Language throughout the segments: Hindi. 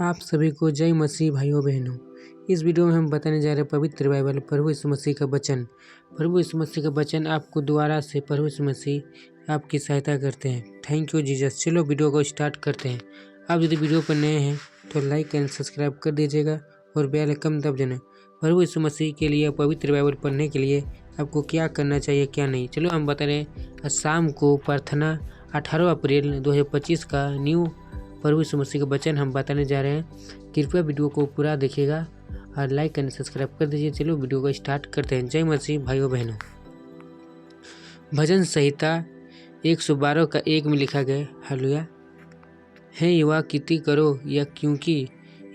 आप सभी को जय मसीह भाइयों बहनों। इस वीडियो में हम बताने जा रहे हैं पवित्र बाइबल प्रभु यीशु मसीह का वचन। प्रभु यीशु मसीह का वचन आपको दोबारा से प्रभु यीशु मसीह आपकी सहायता करते हैं। Thank you Jesus. चलो वीडियो को स्टार्ट करते हैं। आप यदि वीडियो पर नए हैं तो लाइक एंड सब्सक्राइब कर दीजिएगा और बेल आइकन दब देना। प्रभु यीशु मसीह के लिए पवित्र बाइबल पढ़ने के लिए आपको क्या करना चाहिए क्या नहीं, चलो हम बता रहे हैं। शाम को प्रार्थना 18 अप्रैल 2025 का न्यू प्रभु यीशु मसीह का वचन हम बताने जा रहे हैं। कृपया वीडियो को पूरा देखिएगा और लाइक एंड सब्सक्राइब कर दीजिए। चलो वीडियो को स्टार्ट करते हैं। जय मसीह भाइयों बहनों। भजन संहिता 112 का 1 में लिखा गया, हालेलुया। हे युवा कीर्ति करो या, क्योंकि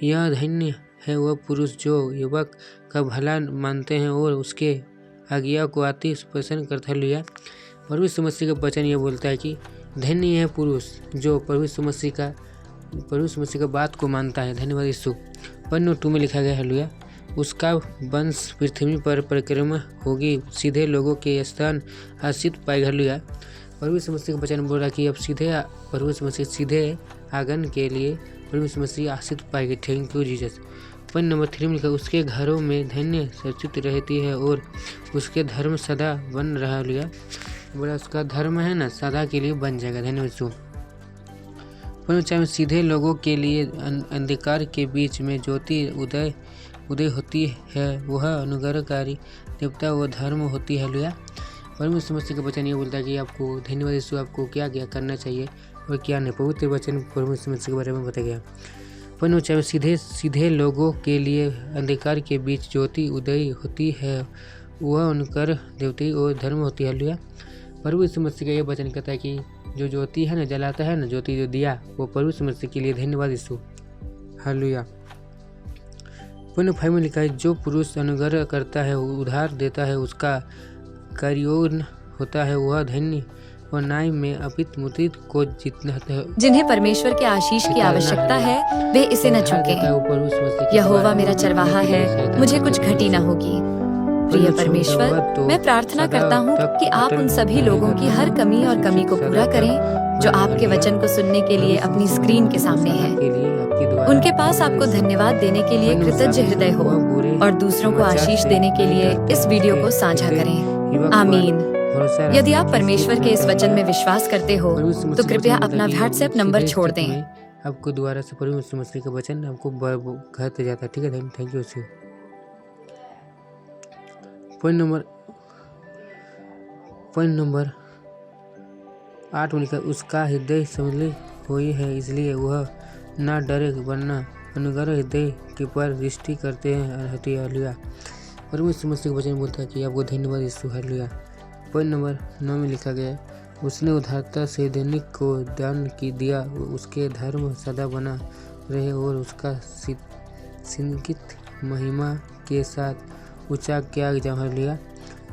यह धन्य है वह पुरुष जो युवक का भला मानते हैं और उसके आज्ञा को अति पसंद करता है। हालेलुया। प्रभु यीशु मसीह का वचन यह बोलता है कि धन्य है पुरुष जो प्रभु यीशु मसीह का बात को मानता है। धन्यवाद यीशु। पन्नो 2 में लिखा गया, हालेलुया। उसका वंश पृथ्वी पर परिक्रमा होगी, सीधे लोगों के स्थान आशीष पाएगा। हालेलुया। प्रभु यीशु मसीह का वचन बोल रहा है कि अब प्रभु यीशु मसीह सीधे आंगन के लिए प्रभु यीशु मसीह आशीष पाएगी। Thank you Jesus. Point number 3 में लिखा, उसके घरों में धन्य सचित रहती है और उसके धर्म सदा बन रहा। हालेलुया। बोला उसका धर्म है ना सदा के लिए बन जाएगा। धन्यवाद यीशु। में सीधे लोगों के लिए अंधकार के बीच में ज्योति उदय होती है, वह अनुग्रहकारी देवता व धर्म होती है। हालेलुया। प्रभु यीशु मसीह का वचन ये बोलता है कि आपको धन्यवाद यीशु, आपको क्या क्या करना चाहिए और क्या नहीं। पवित्र वचन प्रभु यीशु मसीह के बारे में बताया गया। में सीधे लोगों के लिए अंधकार के बीच ज्योति उदय होती है, वह अनुग्रह देवता और धर्म होती है। हालेलुया। प्रभु यीशु मसीह का ये वचन कहता है कि जो ज्योति है ना, जलाता है ना, ज्योति जो दिया, वो प्रभु यीशु मसीह के लिए। धन्यवाद यीशु। हालेलुया। पुण्य 5 में लिखा है, जो पुरुष अनुग्रह करता है, उधार देता है, उसका कार्योन होता है, वह धन्य और न्याय में अपित मुद्रित को जीतना है। जिन्हें परमेश्वर के आशीष की आवश्यकता है वे इसे न चूकें। यहोवा मेरा चरवाहा है, मुझे कुछ घटी न होगी। प्रिय परमेश्वर, मैं प्रार्थना करता हूँ कि आप उन सभी लोगों की हर कमी और कमी को पूरा करें जो आपके वचन को सुनने के लिए अपनी स्क्रीन के सामने हैं। उनके पास आपको धन्यवाद देने के लिए कृतज्ञ हृदय हो और दूसरों को आशीष देने के लिए इस वीडियो को साझा करें। आमीन। यदि आप परमेश्वर के इस वचन में विश्वास करते हो तो कृपया अपना व्हाट्सएप नंबर छोड़ दें। आपको दोबारा से प्रभु यीशु मसीह का वचन आपको घर पे जाता है। ठीक है, थैंक यू। पॉइंट नंबर 8 में लिखा, उसका हृदय संभली हुई है, इसलिए वह ना डरे, वरना अनुग्रह हृदय के पर दृष्टि करते हैं। हालेलुया। प्रभु यीशु मसीह का वचन बोलता है कि आपको धन्यवाद यीशु। हालेलुया। पॉइंट नंबर 9 में लिखा गया, उसने उदारता से धनिक को दान की दिया, उसके धर्म सदा बना रहे और उसका सिंकित महिमा के साथ ऊंचा किया गया। हालेलुया।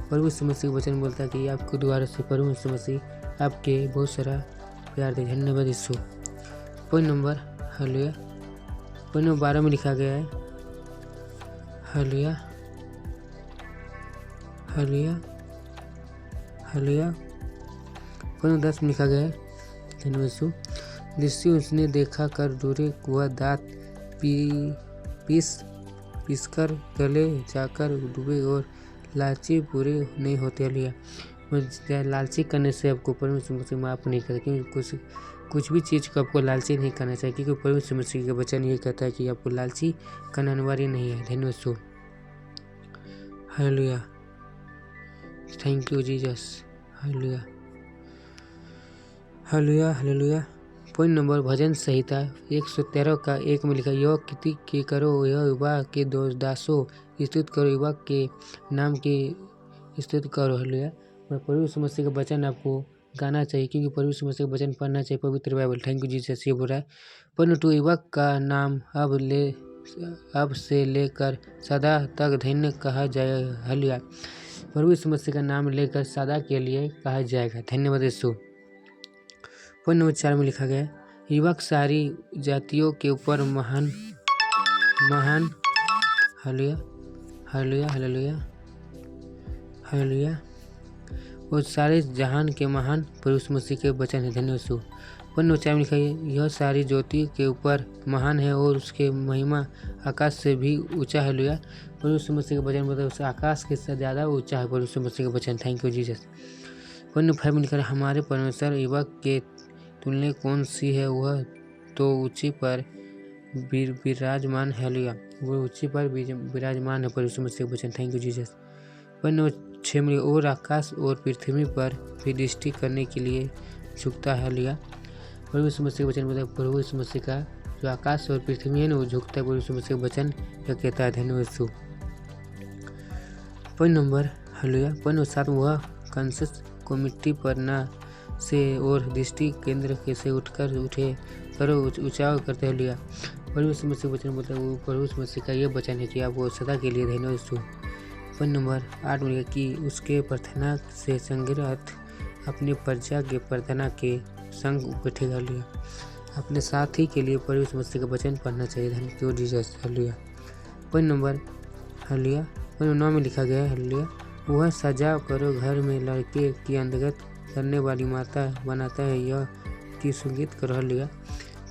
प्रभु यीशु मसीह का वचन बोलता है कि आपको द्वारा से प्रभु यीशु मसीह आपके बहुत सारा प्यार दे। धन्यवाद Yeshu. Point number, hallelujah, point number 12 में लिखा गया है, hallelujah hallelujah hallelujah. Point number 10 में लिखा गया है, धन्यवाद यीशु। दृष्टि उसने देखा कर दूरे वह दांत पीसकर गले जाकर डूबे और लालची पूरे नहीं होते। हालेलुया। लालची करने से आपको परमेश्वर मसीह माफ नहीं करता, क्योंकि कुछ भी चीज़ को आपको लालची नहीं करना चाहिए, क्योंकि परमेश्वर मसीह का वचन ये कहता है कि आपको लालची करना अनिवार्य नहीं है। धन्यवाद। Hallelujah. Thank you Jesus. Hallelujah hallelujah hallelujah. Point number, भजन संहिता 113 का 1 में लिखा, यह कीर्ति के करो, यह युवा के दासों स्तुति करो, युवा के नाम की स्तुति करो। हालेलुया। प्रभु यीशु मसीह का वचन आपको गाना चाहिए, क्योंकि प्रभु यीशु मसीह का वचन पढ़ना चाहिए। पवित्र बाइबल। Thank you Jesus. ये बोल रहा है, पॉइंट 2, युवक का नाम अब से लेकर सदा तक धन्य कहा जाएगा। हालेलुया। प्रभु यीशु मसीह का नाम लेकर सदा के लिए कहा जाएगा। धन्यवाद यीशु। पॉइंट नंबर 4 में लिखा गया, युवक सारी जातियों के ऊपर महान। Hallelujah hallelujah hallelujah hallelujah. और सारे जहान के महान प्रभु यीशु मसीह के वचन है। धन्यवाद। पन्ना 4 में लिखा है यह सारी ज्योति के ऊपर महान है और उसके महिमा आकाश से भी ऊंचा है। हालेलुया। प्रभु यीशु मसीह का वचन मतलब उससे आकाश के से ज़्यादा ऊंचा है प्रभु यीशु मसीह का वचन। Thank you Jesus. पन्ना 5 में लिखा है हमारे परमेश्वर युवक के तुलना कौन सी है, वह तो ऊंची पर विराजमान है। हालेलुया। वो ऊंची पर विराजमान है प्रभु यीशु मसीह का वचन। Thank you Jesus. पन्ना 6 में और आकाश और पृथ्वी पर भी दृष्टि करने के लिए झुकता है। हालेलुया। प्रभु यीशु मसीह का वचन मतलब प्रभु यीशु मसीह का जो आकाश और पृथ्वी है ना वो झुकता है प्रभु यीशु मसीह का वचन यह कहता है। धन्यवाद Yeshu. Point number hallelujah. Point 7 वह कंसस को मिट्टी पर न से और दृष्टि केंद्र के से उठे करो ऊंचा करते हैं। हालेलुया। प्रभु यीशु मसीह का वचन मतलब प्रभु यीशु मसीह का ये वचन है कि आपको सदा के लिए धन्यवाद यीशु। पॉइंट नंबर 8 में कि उसके प्रार्थना से संग्रहित अपनी प्रजा के प्रार्थना के संग बैठेगा। हालेलुया। अपने साथी के लिए प्रभु यीशु मसीह का वचन पढ़ना चाहिए। Thank you Jesus. Hallelujah. Point number hallelujah. Point 9 में लिखा गया है हालेलुया वह सजा करो घर में लड़के की अंतर्गत करने वाली माता बनाता है यह की संगीत करो। हालेलुया।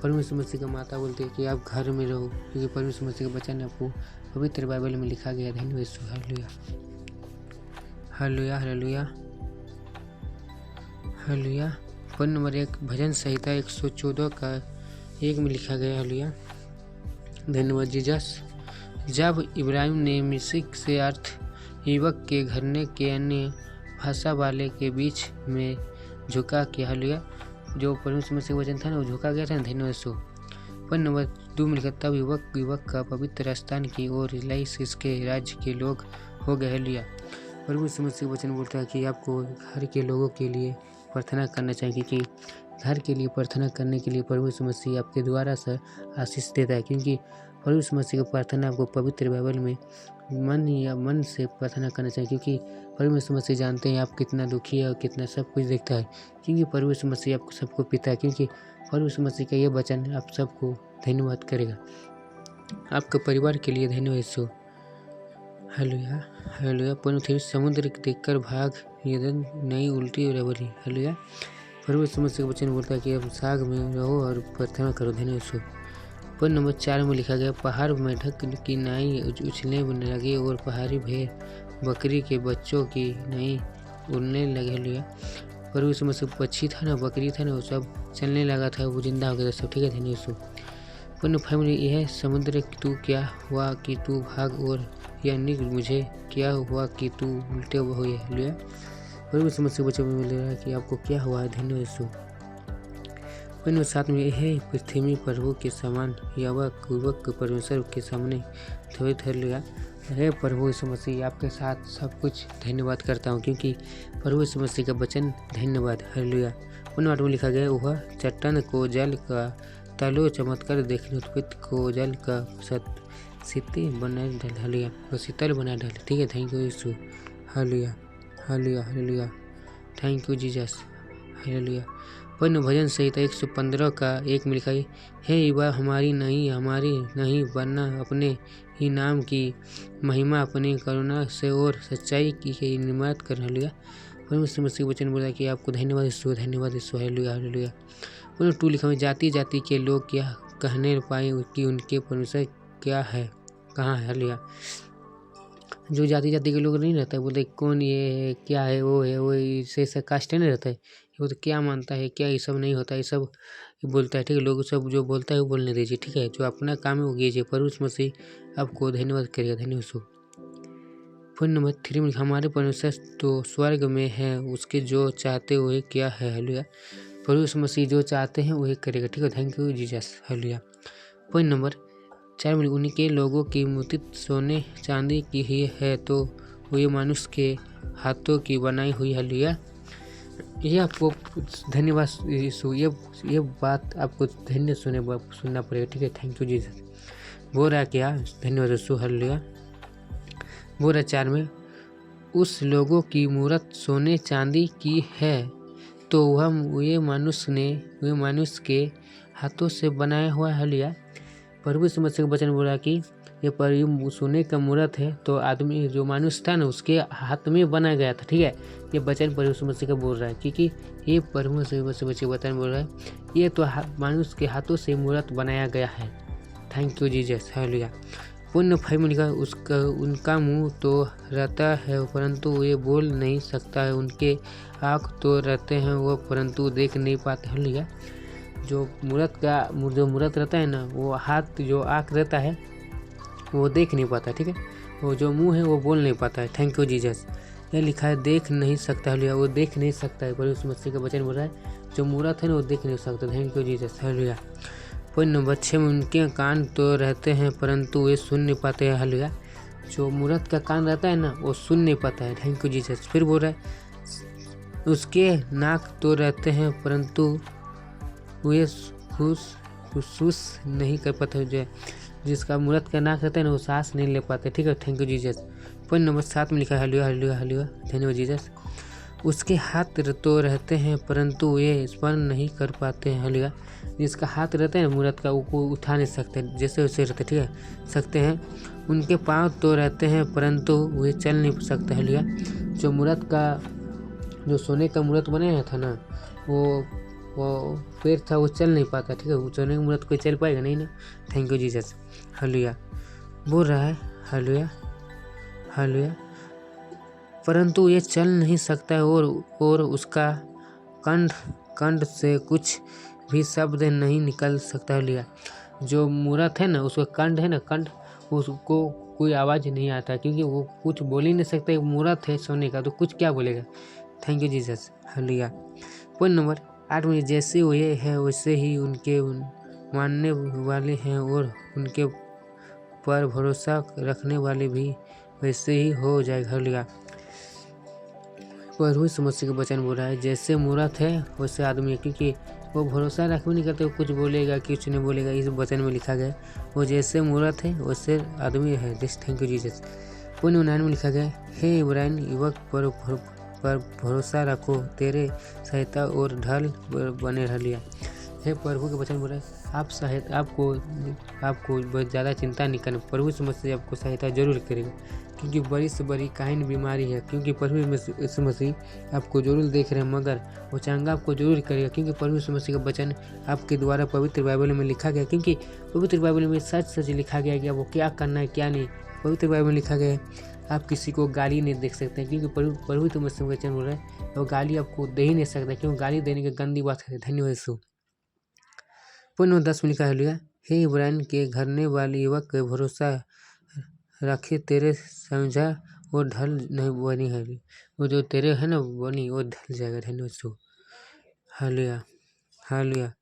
प्रभु यीशु मसीह का माता बोलते हैं कि आप घर में रहो क्योंकि प्रभु यीशु मसीह का वचन आपको पवित्र बाइबल में लिखा गया है। धन्यवाद Yeshu. Hallelujah. Hallelujah. Hallelujah. Hallelujah. Point number 1 भजन संहिता 114 का 1 में लिखा गया। हालेलुया। धन्यवाद जीसस। जब इब्राहिम ने मिस्र से अर्थ युवक के घरने के अन्य भाषा वाले के बीच में झुका किया। हालेलुया। जो परमेश्वर मसीह वचन था ना वो झुका गया था ना। धन्यवाद यीशु। पॉइंट नंबर 2 में लिखा तब युवक का पवित्र स्थान की ओर इलाइस इसके राज्य के लोग हो गए। हालेलुया। प्रभु यीशु मसीह वचन बोलता है कि आपको घर के लोगों के लिए प्रार्थना करना चाहिए क्योंकि घर के लिए प्रार्थना करने के लिए प्रभु यीशु मसीह आपके द्वारा से आशीष देता है क्योंकि प्रभु यीशु मसीह की प्रार्थना आपको पवित्र बाइबल में मन से प्रार्थना करना चाहिए क्योंकि प्रभु यीशु मसीह जानते हैं आप कितना दुखी है और कितना सब कुछ देखता है क्योंकि प्रभु यीशु मसीह आपको सबको पिता है क्योंकि प्रभु यीशु मसीह का ये वचन आप सबको धन्यवाद करेगा। आपके परिवार के लिए धन्यवाद यीशु। हालेलुया। हालेलुया। पॉइंट 3 समुद्र देखकर भाग यदन नई उल्टी रबरी। हालेलुया। प्रभु यीशु मसीह का वचन बोलता है कि आप साग में रहो और प्रार्थना करो। धन्यवाद यीशु। पॉइंट नंबर 4 में लिखा गया पहाड़ मेढक की नाई उछलने लगे और पहाड़ी भेड़ बकरी के बच्चों की नाई उड़ने लगे। हालेलुया। प्रभु यीशु मसीह पक्षी था ना बकरी था ना वो सब चलने लगा था वो जिंदा हो गया था सब। ठीक है। धन्यवाद यीशु। पॉइंट 5 में यह समुद्र तू क्या हुआ कि तू भाग और या निक मुझे क्या हुआ कि तू उल्टे हुए। हालेलुया। प्रभु यीशु मसीह वचन में मिल रहा है कि आपको क्या हुआ है। धन्यवाद यीशु। पॉइंट 7 में यह पृथ्वी प्रभु के समान युवक परमेश्वर के सामने थवित। हालेलुया। हे प्रभु यीशु मसीह आपके साथ सब कुछ धन्यवाद करता हूँ क्योंकि प्रभु यीशु मसीह का वचन धन्यवाद। हालेलुया। पॉइंट 8 में लिखा गया वह चट्टान को जल का तालो चमत्कार देखने उत्पत्ति को जल का शीतल बना डाल। हालेलुया। वो शीतल बना डाल। ठीक है। Thank you Yeshu. Hallelujah. Hallelujah. Hallelujah. Thank you Jesus. Hallelujah. Point भजन संहिता 115 का 1 में लिखा है हे युवा हमारी नहीं वरना अपने ही नाम की महिमा अपनी करुणा से और सच्चाई की निर्माण कर। हालेलुया। परमेश्वर मसीह वचन बोला कि आपको धन्यवाद यीशु। धन्यवाद यीशु। हालेलुया। हालेलुया। पॉइंट 2 लिखा है जाति जाति के लोग क्या कहने पाए कि उनके परमेश्वर क्या है कहाँ है। हालेलुया। जो जाति के लोग नहीं रहता है बोलते कौन ये है क्या है वो इससे कास्ट नहीं रहता है वो तो क्या मानता है क्या ये सब नहीं होता है ये सब बोलता है। ठीक है। लोग सब जो बोलता है वो बोलने दीजिए। ठीक है। जो अपना काम है वो कीजिए। परमेश्वर मसीह आपको धन्यवाद करेगा। धन्यवाद। पॉइंट नंबर 3 में हमारे परमेश्वर तो स्वर्ग में है उसके जो चाहते हुए क्या है। हालेलुया। परमेश्वर मसीह जो चाहते हैं वही करेगा। ठीक है। Thank you Jesus. Hallelujah. Point number 4 में उनके लोगों की मूर्ति सोने चांदी की ही है तो वे मनुष्य के हाथों की बनाई हुई। हालेलुया। ये आपको धन्यवाद यीशु। ये बात आपको धन्य सुनना पड़ेगा। ठीक है। Thank you Jesus. बोल रहा क्या धन्यवाद यीशु। हालेलुया। बोल रहा 4 में उस लोगों की मूर्त सोने चांदी की है तो वह मनुष्य के हाथों से बनाया हुआ। हालेलुया। प्रभु यीशु मसीह का वचन बोला कि ये पर ये सोने का मूर्त है, तो आदमी जो मानुष था ना उसके हाथ में बनाया गया था, ठीक है। ये वचन प्रभु यीशु मसीह का बोल रहा है, क्योंकि ये प्रभु यीशु मसीह वचन बोल रहा है, ये तो मानुष के हाथों से मूर्त बनाया गया है। Thank you Jesus, hallelujah. पुण्य फल में लिखा उसका उनका मुंह तो रहता है परंतु ये बोल नहीं सकता है, उनके आँख तो रहते हैं वो परंतु देख नहीं पाते। हालेलुया। जो मूर्त रहता है ना, वो हाथ जो आँख रहता है वो देख नहीं पाता, ठीक है। वो जो मुंह है वो बोल नहीं पाता है। Thank you Jesus. ये लिखा है देख नहीं सकता, हालेलुया। वो देख नहीं सकता है, पर उस मसीह का वचन बोल रहा है जो मूर्त है ना वो देख नहीं सकता। Thank you Jesus, hallelujah. Point number 6 में उनके कान तो रहते हैं परंतु वे सुन नहीं पाते हैं। हालेलुया। जो मूर्त का कान रहता है ना वो सुन नहीं पाता है। Thank you Jesus. फिर बोल रहा है उसके नाक तो रहते हैं परंतु वे फुसफुस नहीं कर पाते। जो जिसका मूर्त का नाक रहता है ना वो सांस नहीं ले पाते, ठीक है। Thank you Jesus. Point number 7 में लिखा है हालेलुया हालेलुया हालेलुया, धन्यवाद जीसस। उसके हाथ तो रहते हैं परंतु वे स्मरण नहीं कर पाते हैं। हालेलुया। जिसका हाथ रहता है ना मूर्त का वो उठा नहीं सकते, जैसे वैसे रहते, ठीक है, सकते हैं। उनके पाँव तो रहते हैं परंतु वे चल नहीं सकते। हालेलुया। जो मूर्त का जो सोने का मूर्त बनाया था ना वो पैर था, वो चल नहीं पाता, ठीक है। वो सोने का मूर्त कोई चल पाएगा नहीं ना। Thank you Jesus, hallelujah. बोल रहा है हालेलुया हालेलुया, परंतु ये चल नहीं सकता है और उसका कंठ से कुछ भी शब्द नहीं निकल सकता। हालेलुया। जो मूर्त है ना उसका कंठ है ना, कंठ उसको कोई आवाज़ नहीं आता, क्योंकि वो कुछ बोल ही नहीं सकता। मूर्त है सोने का तो कुछ क्या बोलेगा। Thank you Jesus, hallelujah. Point number 8 में जैसे वे है वैसे ही उनके मानने वाले हैं और उनके पर भरोसा रखने वाले भी वैसे ही हो जाएगा। हालेलुया। प्रभु यीशु मसीह का वचन बोल रहा है जैसे मूर्त है वैसे आदमी है, क्योंकि वो भरोसा रखबे नहीं करते, वो कुछ बोलेगा कुछ नहीं बोलेगा। इस वचन में लिखा गया वो जैसे मूर्त है वैसे आदमी है। This thank you Jesus. पुण्य 9 में लिखा गया हे इब्राहिम युवक पर भरोसा रखो, तेरे सहायता और ढाल बने रहिया। हे प्रभु के वचन बोल रहे हैं आपको बहुत ज़्यादा चिंता नहीं करना। प्रभु यीशु मसीह आपको सहायता जरूर करेगा, क्योंकि बड़ी से बड़ी काहिन बीमारी है, क्योंकि प्रभु यीशु मसीह आपको जरूर देख रहे हैं, मगर वो चंगा आपको जरूर करेगा, क्योंकि प्रभु यीशु मसीह का वचन आपके द्वारा पवित्र बाइबल में लिखा गया। क्योंकि पवित्र बाइबल में सच लिखा गया कि आपको क्या करना है क्या नहीं। पवित्र बाइबल में लिखा गया है आप किसी को गाली नहीं दे सकते, क्योंकि प्रभु यीशु मसीह का वचन बोल रहा है वो गाली आपको दे ही नहीं सकता, क्योंकि गाली देने की गंदी बात है। धन्यवाद यीशु। पुण्य 10 में लिखा है हे इब्राहिम के घरने वाले युवक के भरोसा रखे, तेरे समझा वो ढल नहीं बनी है, वो जो तेरे है ना बनी वो ढल जाएगा। धन्यवाद यीशु, हालेलुया हालेलुया।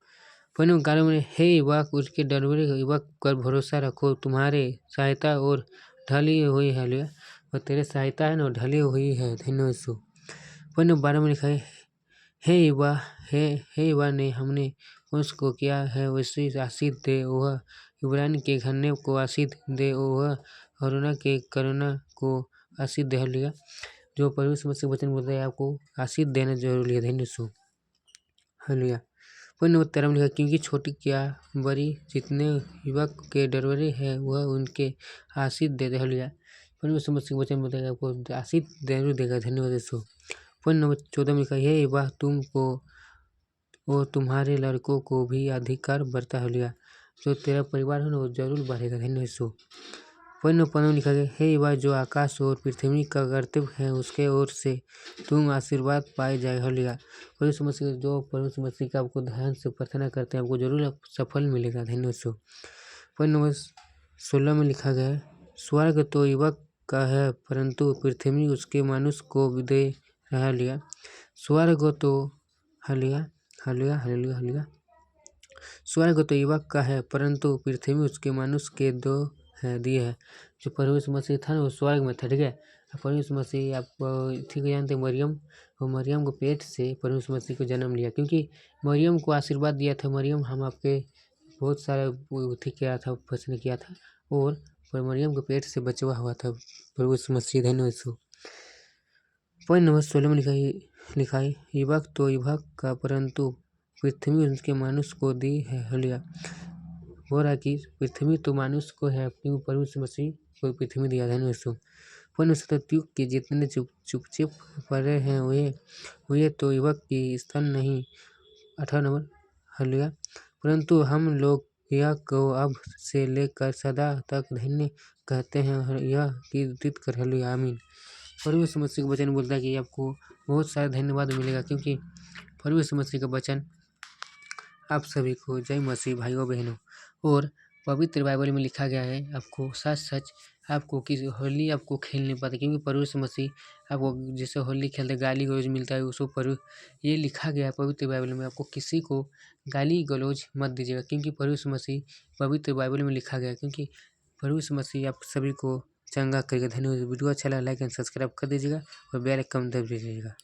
पुण्य 11 में हे युवक उसके डरवरे युवक पर भरोसा रखो, तुम्हारे सहायता और ढली हुई है। हालेलुया। और तेरे सहायता है ना ढली हुई है। धन्यवाद यीशु। पुण्य 12 में लिखा है हे युवा ने हमने उसको किया है वैसे आशीष दे, वह इब्राहिम के घरने को आशीष दे, वह हरुना के करुणा को आशीष दे। हालेलुया। जो प्रभु यीशु मसीह वचन बोलते हैं आपको आशीष देना जरूरी है। धन्यवाद यीशु, हालेलुया। पुण्य नंबर 13 में लिखा क्योंकि छोटी क्या बड़ी जितने युवक के डरवरे हैं वह उनके आशीष दे दे। हालेलुया। प्रभु यीशु मसीह वचन बोलते हैं आपको आशीष जरूर देगा। धन्यवाद यीशु। पुण्य नंबर 14 में लिखा ये विवाह तुमको और तुम्हारे लड़कों को भी अधिकार बढ़ता। हालेलुया। जो तेरा परिवार है ना वो जरूर बढ़ेगा। धन्यवाद यीशु। पुण्य नंबर 15 में लिखा गया हे विवाह जो आकाश और पृथ्वी का कर्तव्य है उसके ओर से तुम आशीर्वाद पाए जाए। हालेलुया। प्रभु यीशु मसीह जो प्रभु यीशु मसीह का आपको ध्यान से प्रार्थना करते हैं आपको जरूर सफल मिलेगा। धन्यवाद यीशु। पुण्य नंबर 16 में लिखा गया स्वर्ग तो युवक का है परंतु पृथ्वी उसके मनुष्य को दे रहा लिया। स्वर्ग तो हालेलुया हालेलुया हालेलुया हालेलुया। स्वर्ग तो युवक का है परंतु पृथ्वी उसके मनुष्य के दो है दिए है। जो प्रभु यीशु मसीह था ना वो स्वर्ग में था, ठीक है। प्रभु यीशु मसीह आप ठीक जानते मरियम, वो मरियम को पेट से प्रभु यीशु मसीह को जन्म लिया, क्योंकि मरियम को आशीर्वाद दिया था मरियम हम आपके बहुत सारा ठीक किया था प्रश्न किया था, और मरियम के पेट से बचवा हुआ था प्रभु यीशु मसीह। धन्यवाद यीशु। पॉइंट नंबर 16 में लिखा है युवक तो युवक का परंतु पृथ्वी उसके मनुष्य को दी है। हालेलुया। हो रहा है कि पृथ्वी तो मनुष्य को है, क्योंकि प्रभु यीशु मसीह को पृथ्वी दिया धन्य पर सतयुग के जितने चुपचाप पड़े हैं वे तो युवक की स्तन नहीं 18 नंबर हालेलुया। परंतु हम लोग यह को अब से लेकर सदा तक धन्य कहते हैं, यह कीर्तित कर हालेलुया आमीन। प्रभु यीशु मसीह का वचन बोलता है कि आपको बहुत सारा धन्यवाद मिलेगा, क्योंकि प्रभु यीशु मसीह का वचन आप सभी को जय मसीह भाइयों बहनों। और पवित्र बाइबल में लिखा गया है आपको सच सच आपको किसी होली आपको खेल नहीं पाते, क्योंकि प्रभु यीशु मसीह आपको जैसे होली खेलते गाली गलौज मिलता है उसको प्रभु ये लिखा गया है पवित्र बाइबल में, आपको किसी को गाली गलौज मत दीजिएगा, क्योंकि प्रभु यीशु मसीह पवित्र बाइबल में लिखा गया है। क्योंकि प्रभु यीशु मसीह आप सभी को चंगा करेगा। धन्यवाद। वीडियो अच्छा लगा लाइक एंड सब्सक्राइब कर दीजिएगा और बेल आइकन दबा दीजिएगा।